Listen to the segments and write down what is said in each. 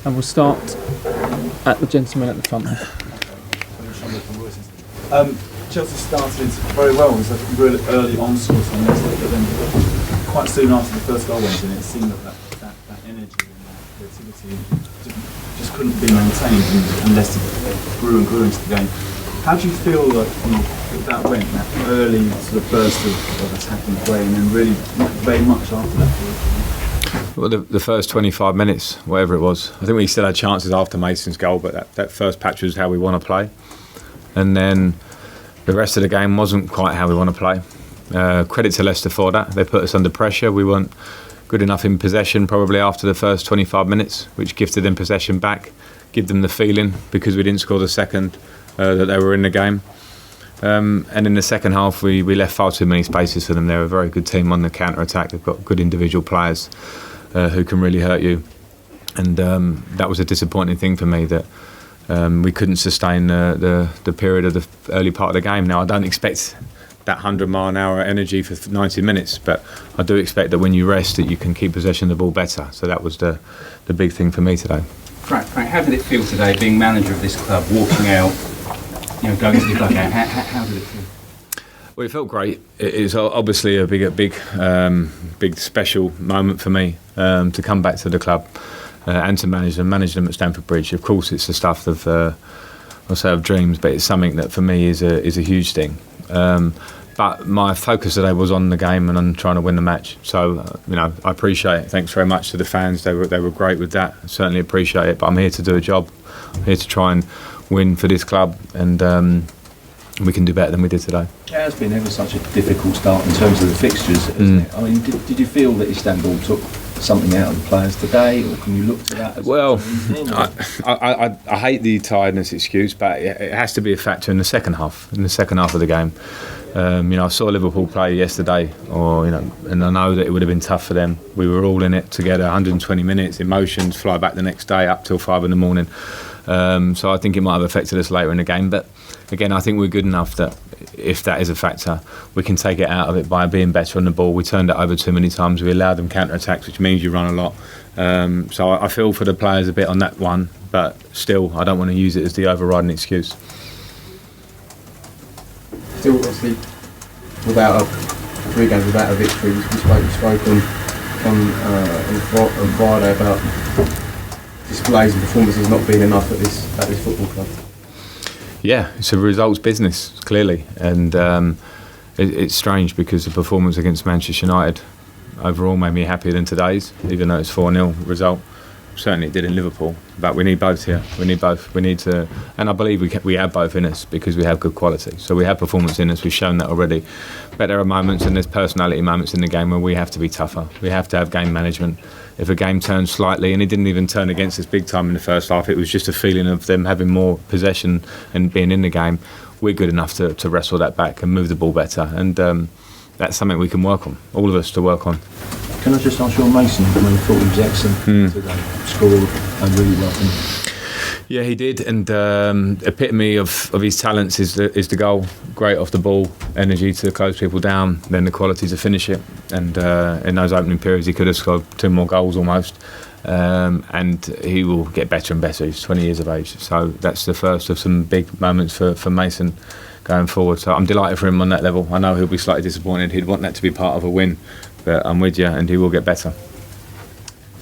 And we'll start at the gentleman at the front. Chelsea started very well. It was a really early onslaught on Leicester, but then quite soon after the first goal went in, it seemed that energy and that creativity just couldn't be maintained, and Leicester grew and grew into the game. How do you feel that went, that early sort of burst of attacking play, and then really not very much after that? Well, the first 25 minutes, whatever it was, I think we still had chances after Mason's goal, but that first patch was how we want to play. And then the rest of the game wasn't quite how we want to play. Credit to Leicester for that. They put us under pressure. We weren't good enough in possession probably after the first 25 minutes, which gifted them possession back, give them the feeling, because we didn't score the second, that they were in the game. And in the second half, we left far too many spaces for them. They're a very good team on the counter-attack. They've got good individual players who can really hurt you. And that was a disappointing thing for me, that we couldn't sustain the period of the early part of the game. Now, I don't expect that 100-mile-an-hour energy for 90 minutes, but I do expect that when you rest, that you can keep possession of the ball better. So that was the big thing for me today. Frank, how did it feel today, being manager of this club, walking out, going to the dugout? How did it feel? Well, it felt great. It's obviously a big special moment for me to come back to the club and to manage them at Stamford Bridge. Of course, it's the stuff of of dreams, but it's something that for me is a huge thing. But my focus today was on the game and on trying to win the match. So I appreciate it. Thanks very much to the fans. They were great with that. I certainly appreciate it. But I'm here to do a job. I'm here to try and win for this club, and we can do better than we did today. It has been ever such a difficult start in terms of the fixtures, isn't it? I mean, did you feel that Istanbul took something out of the players today, or can you look to that? Well, I hate the tiredness excuse, but it has to be a factor in the second half. In the second half of the game, I saw Liverpool play yesterday, and I know that it would have been tough for them. We were all in it together, 120 minutes, emotions, fly back the next day, up till 5 a.m. So I think it might have affected us later in the game, but again, I think we're good enough that if that is a factor, we can take it out of it by being better on the ball. We turned it over too many times. We allowed them counter-attacks, which means you run a lot. So I feel for the players a bit on that one, but still, I don't want to use it as the overriding excuse. Still, obviously, without 3 games without a victory, we spoke on Friday about displays and performances not being enough at this football club. Yeah, it's a results business, clearly, and it's strange because the performance against Manchester United overall made me happier than today's, even though it's 4-0 result. Certainly it did in Liverpool, but we need both here. We need both. We need to, and I believe we have both in us because we have good quality. So we have performance in us. We've shown that already. But there are moments, and there's personality moments in the game where we have to be tougher. We have to have game management. If a game turns slightly, and it didn't even turn against us big time in the first half, it was just a feeling of them having more possession and being in the game. We're good enough to wrestle that back and move the ball better, and that's something we can work on. All of us to work on. Can I just ask you on Mason? I thought he was excellent today. Scored and really well. Yeah, he did, and epitome of his talents is the goal. Great off the ball, energy to close people down, then the quality to finish it. And in those opening periods, he could have scored 2 more goals almost. And he will get better and better. He's 20 years of age, so that's the first of some big moments for Mason going forward. So I'm delighted for him on that level. I know he'll be slightly disappointed. He'd want that to be part of a win, but I'm with you, and he will get better.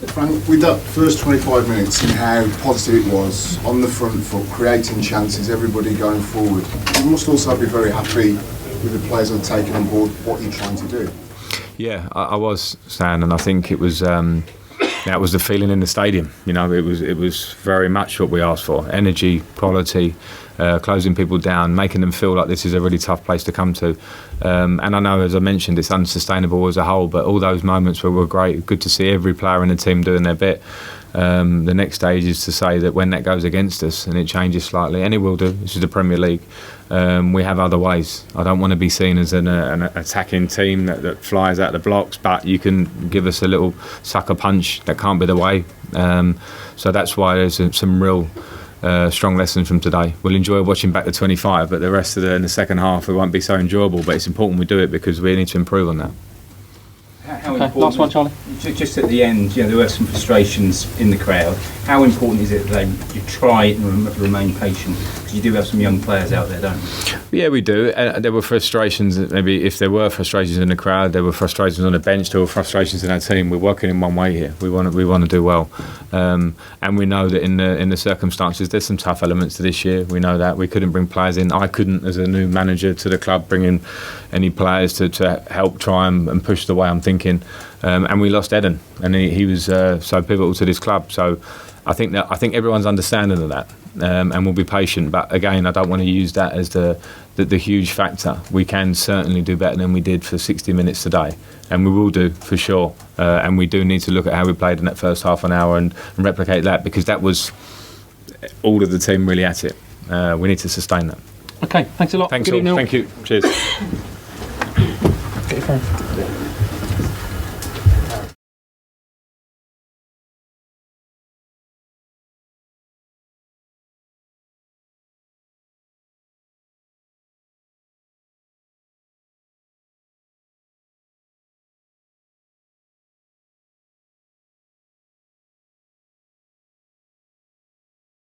Frank, with that first 25 minutes and how positive it was on the front foot, creating chances, everybody going forward, you must also be very happy with the players that have taken on board what you're trying to do. Yeah, I was, Stan, and I think it was that was the feeling in the stadium. It was very much what we asked for: energy, quality, closing people down, making them feel like this is a really tough place to come to. And I know, as I mentioned, it's unsustainable as a whole, but all those moments were great. Good to see every player in the team doing their bit. The next stage is to say that when that goes against us and it changes slightly, and it will do, this is the Premier League, we have other ways. I don't want to be seen as an attacking team that flies out the blocks, but you can give us a little sucker punch. That can't be the way. So that's why there's some real strong lessons from today. We'll enjoy watching back to 25, but the rest of in the second half, it won't be so enjoyable. But it's important we do it because we need to improve on that. How Okay, last one, Charlie. Just at the end, there were some frustrations in the crowd. How important is it that you try and remain patient? Because you do have some young players out there, don't you? Yeah, we do. There were frustrations. Maybe if there were frustrations in the crowd, there were frustrations on the bench. There were frustrations in our team. We're working in one way here. We want to do well, and we know that in the circumstances, there's some tough elements to this year. We know that we couldn't bring players in. I couldn't, as a new manager to the club, bring in any players to help try and push the way I'm thinking. And we lost Eden, and he was so pivotal to this club. So I think everyone's understanding of that, and will be patient. But again, I don't want to use that as the huge factor. We can certainly do better than we did for 60 minutes today, and we will do for sure. And we do need to look at how we played in that first half an hour and replicate that, because that was all of the team really at it. We need to sustain that. Okay, thanks a lot. Thanks Good all. evening all. Thank you. Cheers. Get your phone.